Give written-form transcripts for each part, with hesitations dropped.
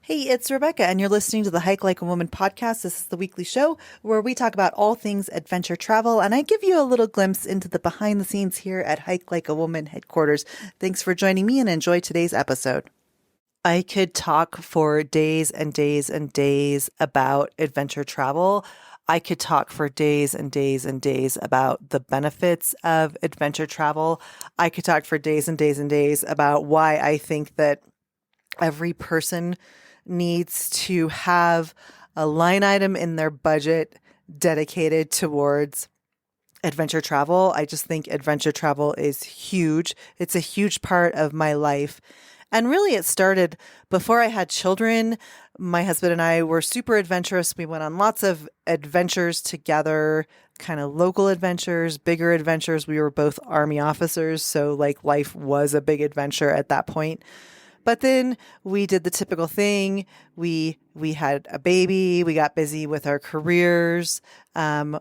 Hey, it's Rebecca, and you're listening to the Hike Like a Woman podcast. This is the weekly show where we talk about all things adventure travel, and I give you a little glimpse into the behind the scenes here at Hike Like a Woman headquarters. Thanks for joining me and enjoy today's episode. I could talk for days and days and days about adventure travel. I could talk for days and days and days about the benefits of adventure travel. I could talk for days and days and days about why I think that every person needs to have a line item in their budget dedicated towards adventure travel. I just think adventure travel is huge. It's a huge part of my life. And really, it started before I had children. My husband and I were super adventurous. We went on lots of adventures together, kind of local adventures, bigger adventures. We were both Army officers, so like life was a big adventure at that point. But then we did the typical thing. We had a baby. We got busy with our careers.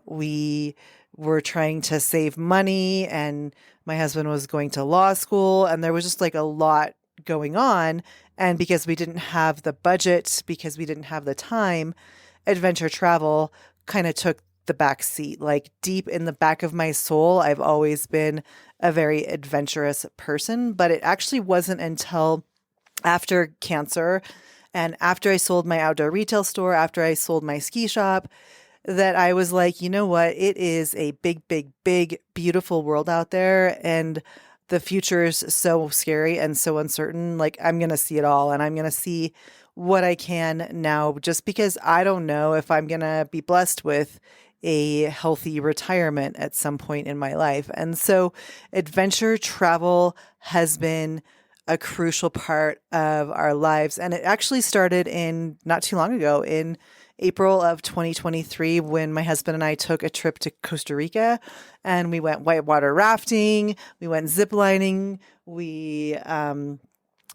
We were trying to save money, and my husband was going to law school, and there was just like a lot going on. And because we didn't have the budget, because we didn't have the time, adventure travel kind of took the back seat. Like deep in the back of my soul, I've always been a very adventurous person, but it actually wasn't until after cancer and after I sold my outdoor retail store, after I sold my ski shop, that I was like, you know what? It is a big, big, big, beautiful world out there. And the future is so scary and so uncertain. Like, I'm going to see it all, and I'm going to see what I can now, just because I don't know if I'm going to be blessed with a healthy retirement at some point in my life. And so adventure travel has been a crucial part of our lives. And it actually started in not too long ago, in April of 2023, when my husband and I took a trip to Costa Rica, and we went whitewater rafting, we went ziplining, we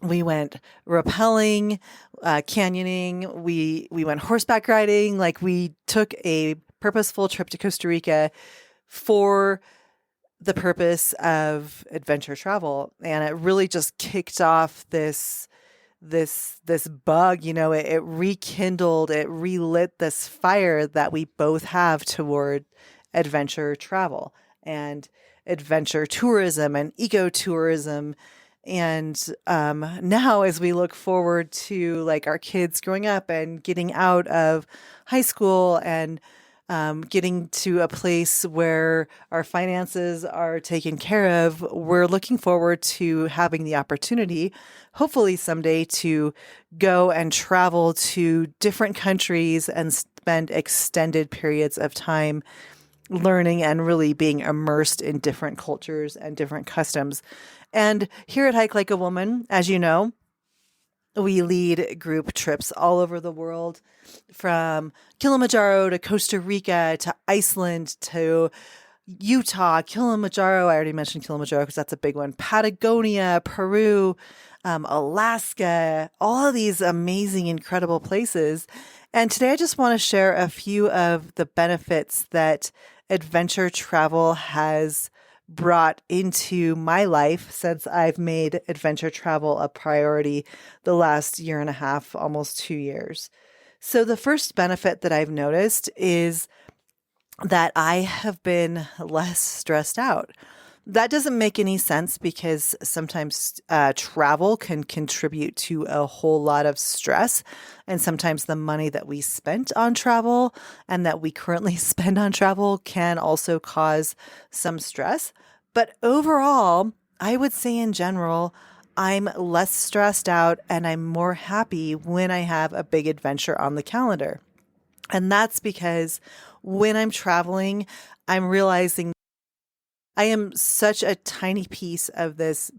went rappelling, canyoning, we went horseback riding. Like, we took a purposeful trip to Costa Rica for the purpose of adventure travel. And it really just kicked off this bug, it rekindled, it relit this fire that we both have toward adventure travel and adventure tourism and ecotourism. And now, as we look forward to like our kids growing up and getting out of high school and getting to a place where our finances are taken care of, we're looking forward to having the opportunity, hopefully someday, to go and travel to different countries and spend extended periods of time learning and really being immersed in different cultures and different customs. And here at Hike Like a Woman, as you know, we lead group trips all over the world, from Kilimanjaro to Costa Rica to Iceland to Utah, Kilimanjaro. I already mentioned Kilimanjaro because that's a big one. Patagonia, Peru, Alaska, all of these amazing, incredible places. And today I just want to share a few of the benefits that adventure travel has brought into my life since I've made adventure travel a priority the last year and a half, almost 2 years. So the first benefit that I've noticed is that I have been less stressed out. That doesn't make any sense because sometimes travel can contribute to a whole lot of stress. And sometimes the money that we spent on travel and that we currently spend on travel can also cause some stress. But overall, I would say in general, I'm less stressed out and I'm more happy when I have a big adventure on the calendar. And that's because when I'm traveling, I'm realizing I am such a tiny piece of this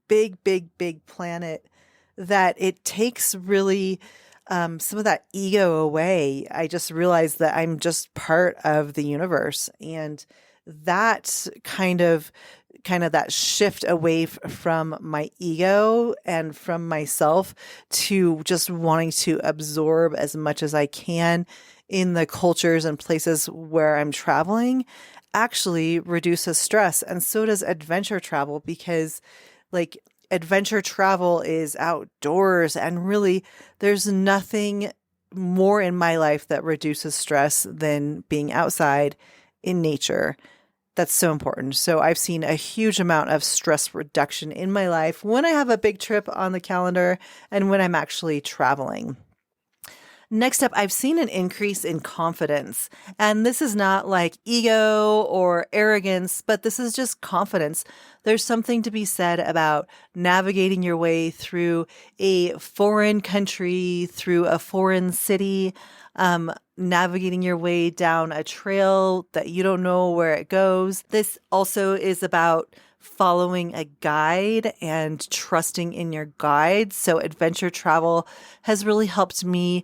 big, big, big planet that it takes really some of that ego away. I just realized that I'm just part of the universe, and that kind of that shift away from my ego and from myself to just wanting to absorb as much as I can in the cultures and places where I'm traveling actually reduces stress. And so does adventure travel, because like adventure travel is outdoors, and really there's nothing more in my life that reduces stress than being outside in nature. That's so important. So I've seen a huge amount of stress reduction in my life when I have a big trip on the calendar and when I'm actually traveling. Next up, I've seen an increase in confidence. And this is not like ego or arrogance, but this is just confidence. There's something to be said about navigating your way through a foreign country, through a foreign city, navigating your way down a trail that you don't know where it goes. This also is about following a guide and trusting in your guide. So adventure travel has really helped me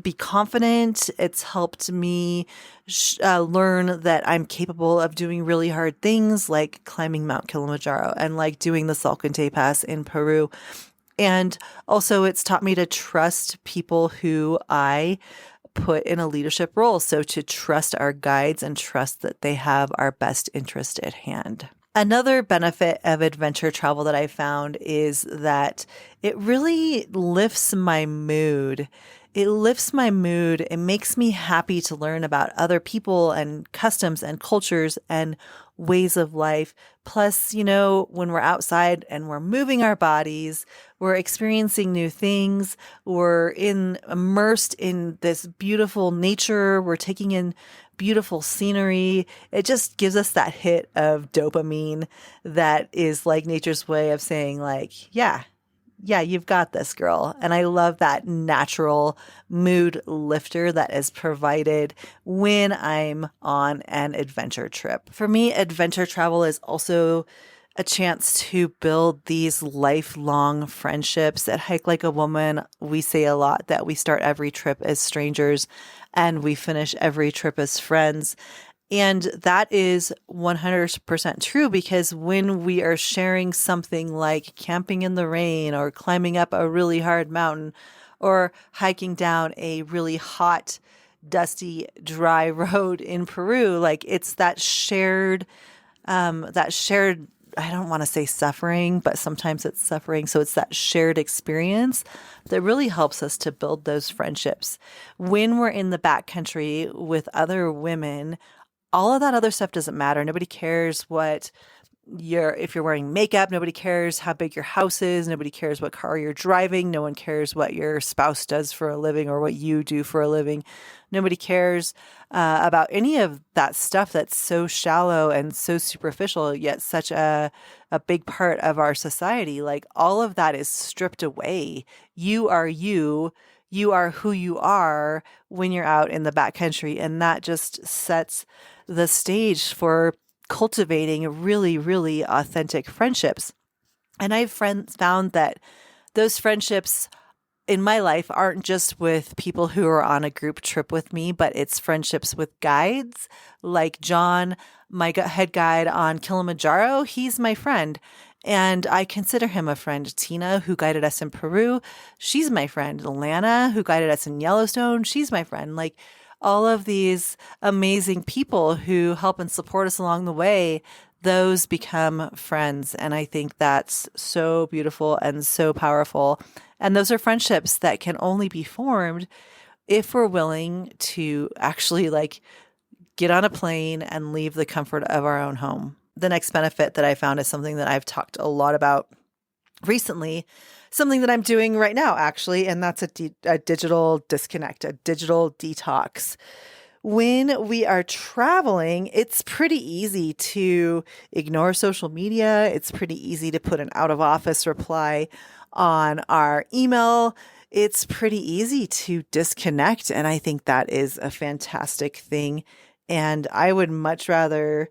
be confident. It's helped me learn that I'm capable of doing really hard things like climbing Mount Kilimanjaro and like doing the Salcante Pass in Peru. And also it's taught me to trust people who I put in a leadership role. So to trust our guides and trust that they have our best interest at hand. Another benefit of adventure travel that I found is that it really lifts my mood. It lifts my mood. It makes me happy to learn about other people and customs and cultures and ways of life. Plus, when we're outside and we're moving our bodies, we're experiencing new things. We're immersed in this beautiful nature. We're taking in beautiful scenery. It just gives us that hit of dopamine that is like nature's way of saying like, yeah, you've got this, girl. And I love that natural mood lifter that is provided when I'm on an adventure trip. For me, adventure travel is also a chance to build these lifelong friendships. At Hike Like a Woman, we say a lot that we start every trip as strangers and we finish every trip as friends. And that is 100% true, because when we are sharing something like camping in the rain or climbing up a really hard mountain or hiking down a really hot, dusty, dry road in Peru, like it's that shared, I don't want to say suffering, but sometimes it's suffering. So it's that shared experience that really helps us to build those friendships. When we're in the backcountry with other women, all of that other stuff doesn't matter. Nobody cares if you're wearing makeup. Nobody cares how big your house is. Nobody cares what car you're driving. No one cares what your spouse does for a living or what you do for a living. Nobody cares about any of that stuff that's so shallow and so superficial, yet such a big part of our society. Like all of that is stripped away. You are you. You are who you are when you're out in the backcountry. And that just sets the stage for cultivating really, really authentic friendships. And I've found that those friendships in my life aren't just with people who are on a group trip with me, but it's friendships with guides like John, my head guide on Kilimanjaro. He's my friend. And I consider him a friend. Tina, who guided us in Peru, she's my friend. Lana, who guided us in Yellowstone, she's my friend. Like all of these amazing people who help and support us along the way, those become friends. And I think that's so beautiful and so powerful. And those are friendships that can only be formed if we're willing to actually like get on a plane and leave the comfort of our own home. The next benefit that I found is something that I've talked a lot about recently, something that I'm doing right now, actually, and that's a digital disconnect, a digital detox. When we are traveling, it's pretty easy to ignore social media. It's pretty easy to put an out of office reply on our email. It's pretty easy to disconnect. And I think that is a fantastic thing. And I would much rather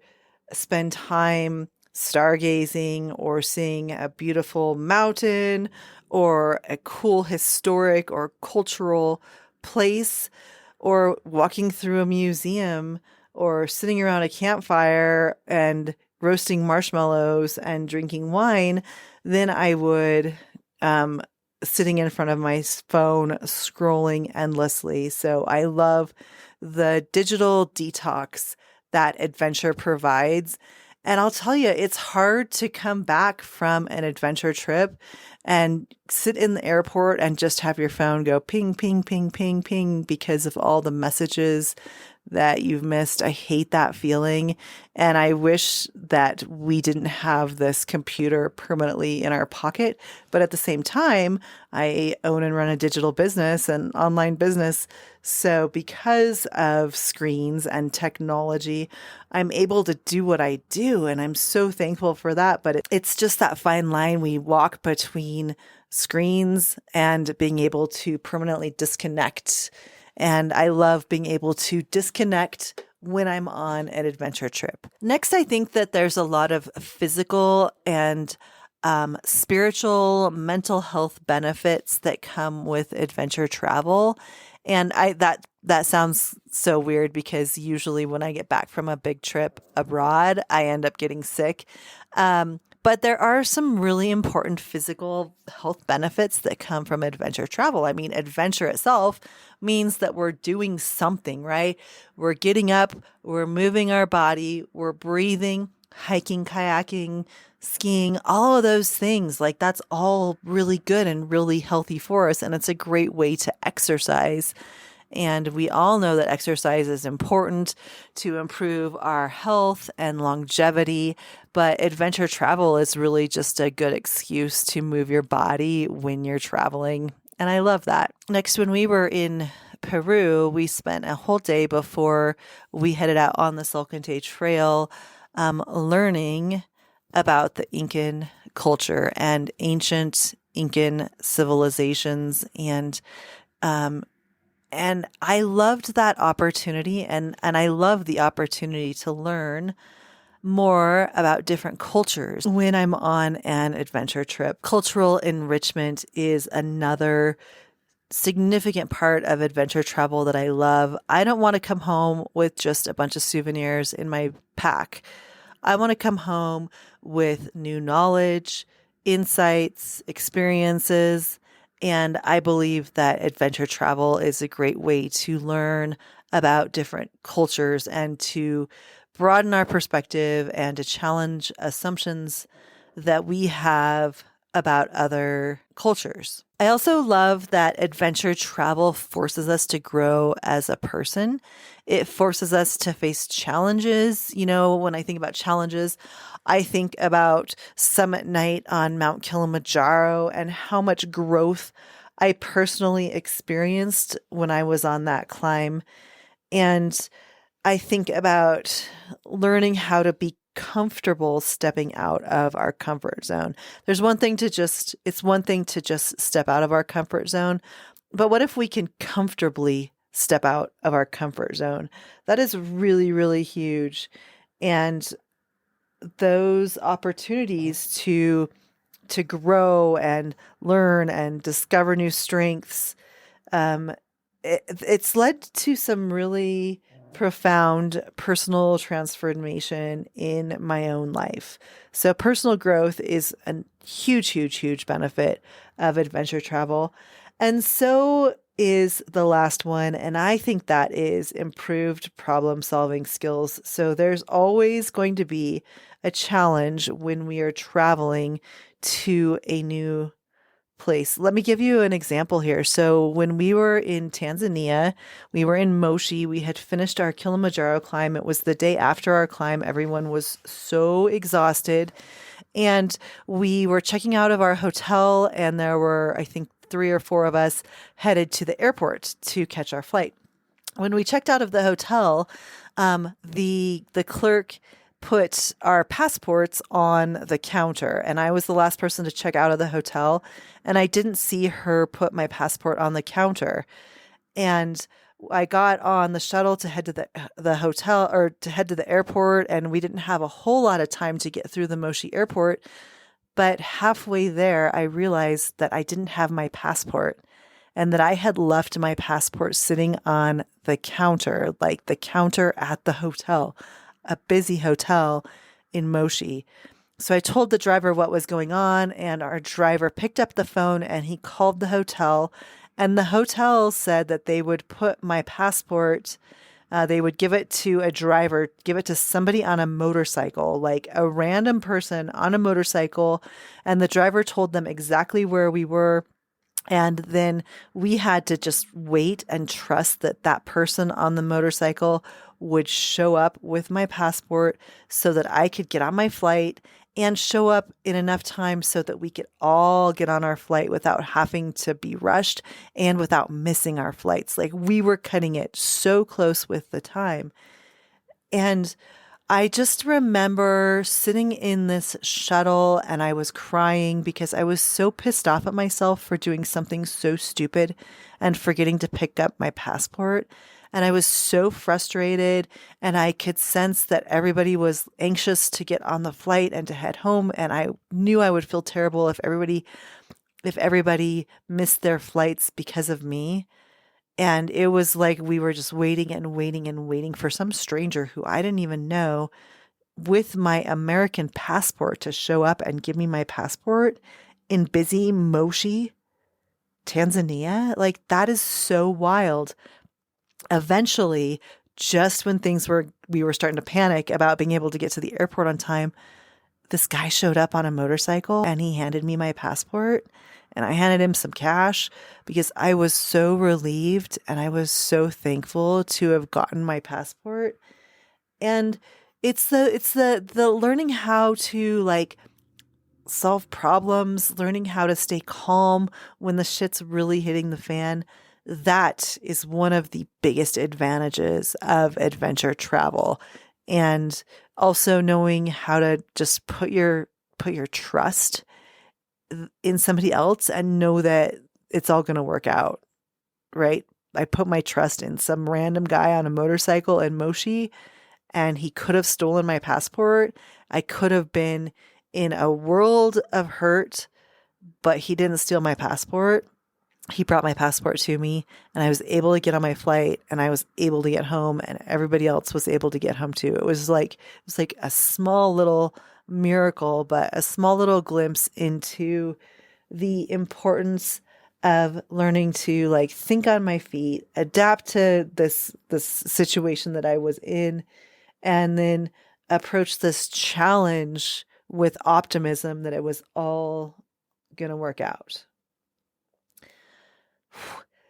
spend time stargazing or seeing a beautiful mountain or a cool historic or cultural place or walking through a museum or sitting around a campfire and roasting marshmallows and drinking wine than I would sitting in front of my phone scrolling endlessly. So I love the digital detox that adventure provides. And I'll tell you, it's hard to come back from an adventure trip and sit in the airport and just have your phone go ping, ping, ping, ping, ping because of all the messages that you've missed. I hate that feeling. And I wish that we didn't have this computer permanently in our pocket. But at the same time, I own and run a digital business and online business. So because of screens and technology, I'm able to do what I do. And I'm so thankful for that. But it's just that fine line we walk between screens and being able to permanently disconnect. And I love being able to disconnect when I'm on an adventure trip. Next, I think that there's a lot of physical and spiritual, mental health benefits that come with adventure travel. And that sounds so weird because usually when I get back from a big trip abroad, I end up getting sick. But there are some really important physical health benefits that come from adventure travel. I mean, adventure itself means that we're doing something, right? We're getting up, we're moving our body, we're breathing, hiking, kayaking, skiing, all of those things. Like that's all really good and really healthy for us. And it's a great way to exercise. And we all know that exercise is important to improve our health and longevity, but adventure travel is really just a good excuse to move your body when you're traveling. And I love that. Next, when we were in Peru, we spent a whole day before we headed out on the Salcante Trail learning about the Incan culture and ancient Incan civilizations and I loved that opportunity and I love the opportunity to learn more about different cultures when I'm on an adventure trip. Cultural enrichment is another significant part of adventure travel that I love. I don't want to come home with just a bunch of souvenirs in my pack. I want to come home with new knowledge, insights, experiences. And I believe that adventure travel is a great way to learn about different cultures and to broaden our perspective and to challenge assumptions that we have about other cultures. I also love that adventure travel forces us to grow as a person. It forces us to face challenges. You know, when I think about challenges, I think about summit night on Mount Kilimanjaro and how much growth I personally experienced when I was on that climb. And I think about learning how to be comfortable stepping out of our comfort zone. It's one thing to just step out of our comfort zone, but what if we can comfortably step out of our comfort zone? That is really, really huge. And those opportunities to grow and learn and discover new strengths, it's led to some really profound personal transformation in my own life. So personal growth is a huge, huge, huge benefit of adventure travel. And so is the last one. And I think that is improved problem solving skills. So there's always going to be a challenge when we are traveling to a new place. Let me give you an example here. So when we were in Tanzania, we were in Moshi. We had finished our Kilimanjaro climb. It was the day after our climb. Everyone was so exhausted. And we were checking out of our hotel, and there were, I think, 3 or 4 of us headed to the airport to catch our flight. When we checked out of the hotel, the clerk put our passports on the counter, and I was the last person to check out of the hotel, and I didn't see her put my passport on the counter. And I got on the shuttle to head to the hotel, or to head to the airport, and we didn't have a whole lot of time to get through the Moshi airport. But halfway there, I realized that I didn't have my passport and that I had left my passport sitting on the counter, like the counter at the hotel, a busy hotel in Moshi. So I told the driver what was going on, and our driver picked up the phone and he called the hotel, and the hotel said that they would put my passport They would give it to a driver, give it to somebody on a motorcycle, like a random person on a motorcycle. And the driver told them exactly where we were. And then we had to just wait and trust that that person on the motorcycle would show up with my passport so that I could get on my flight and show up in enough time so that we could all get on our flight without having to be rushed and without missing our flights. Like we were cutting it so close with the time. And I just remember sitting in this shuttle and I was crying because I was so pissed off at myself for doing something so stupid and forgetting to pick up my passport. And I was so frustrated, and I could sense that everybody was anxious to get on the flight and to head home. And I knew I would feel terrible if everybody missed their flights because of me. And it was like we were just waiting and waiting and waiting for some stranger who I didn't even know with my American passport to show up and give me my passport in busy Moshi, Tanzania. Like that is so wild. Eventually, just when we were starting to panic about being able to get to the airport on time, this guy showed up on a motorcycle and he handed me my passport. And I handed him some cash because I was so relieved and I was so thankful to have gotten my passport. And it's the learning how to like solve problems, learning how to stay calm when the shit's really hitting the fan. That is one of the biggest advantages of adventure travel. And also knowing how to just put your trust in somebody else and know that it's all going to work out, right? I put my trust in some random guy on a motorcycle in Moshi, and he could have stolen my passport. I could have been in a world of hurt, but he didn't steal my passport. He brought my passport to me, and I was able to get on my flight, and I was able to get home, and everybody else was able to get home too. It was like a small little miracle, but a small little glimpse into the importance of learning to like think on my feet, adapt to this situation that I was in, and then approach this challenge with optimism that it was all going to work out.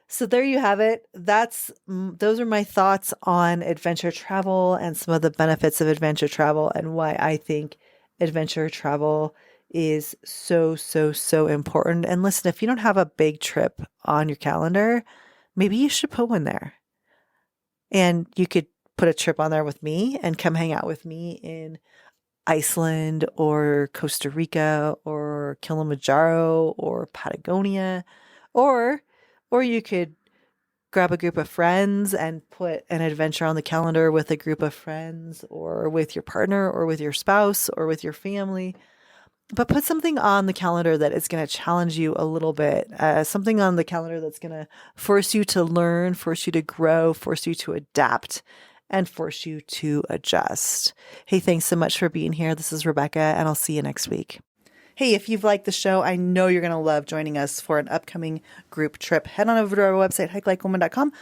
So there you have it. Those are my thoughts on adventure travel and some of the benefits of adventure travel and why I think adventure travel is so, so, so important. And listen, if you don't have a big trip on your calendar, maybe you should put one there. And you could put a trip on there with me and come hang out with me in Iceland or Costa Rica or Kilimanjaro or Patagonia, or you could grab a group of friends and put an adventure on the calendar with a group of friends or with your partner or with your spouse or with your family. But put something on the calendar that is going to challenge you a little bit, something on the calendar that's going to force you to learn, force you to grow, force you to adapt, and force you to adjust. Hey, thanks so much for being here. This is Rebecca, and I'll see you next week. Hey, if you've liked the show, I know you're going to love joining us for an upcoming group trip. Head on over to our website, hikelikewoman.com,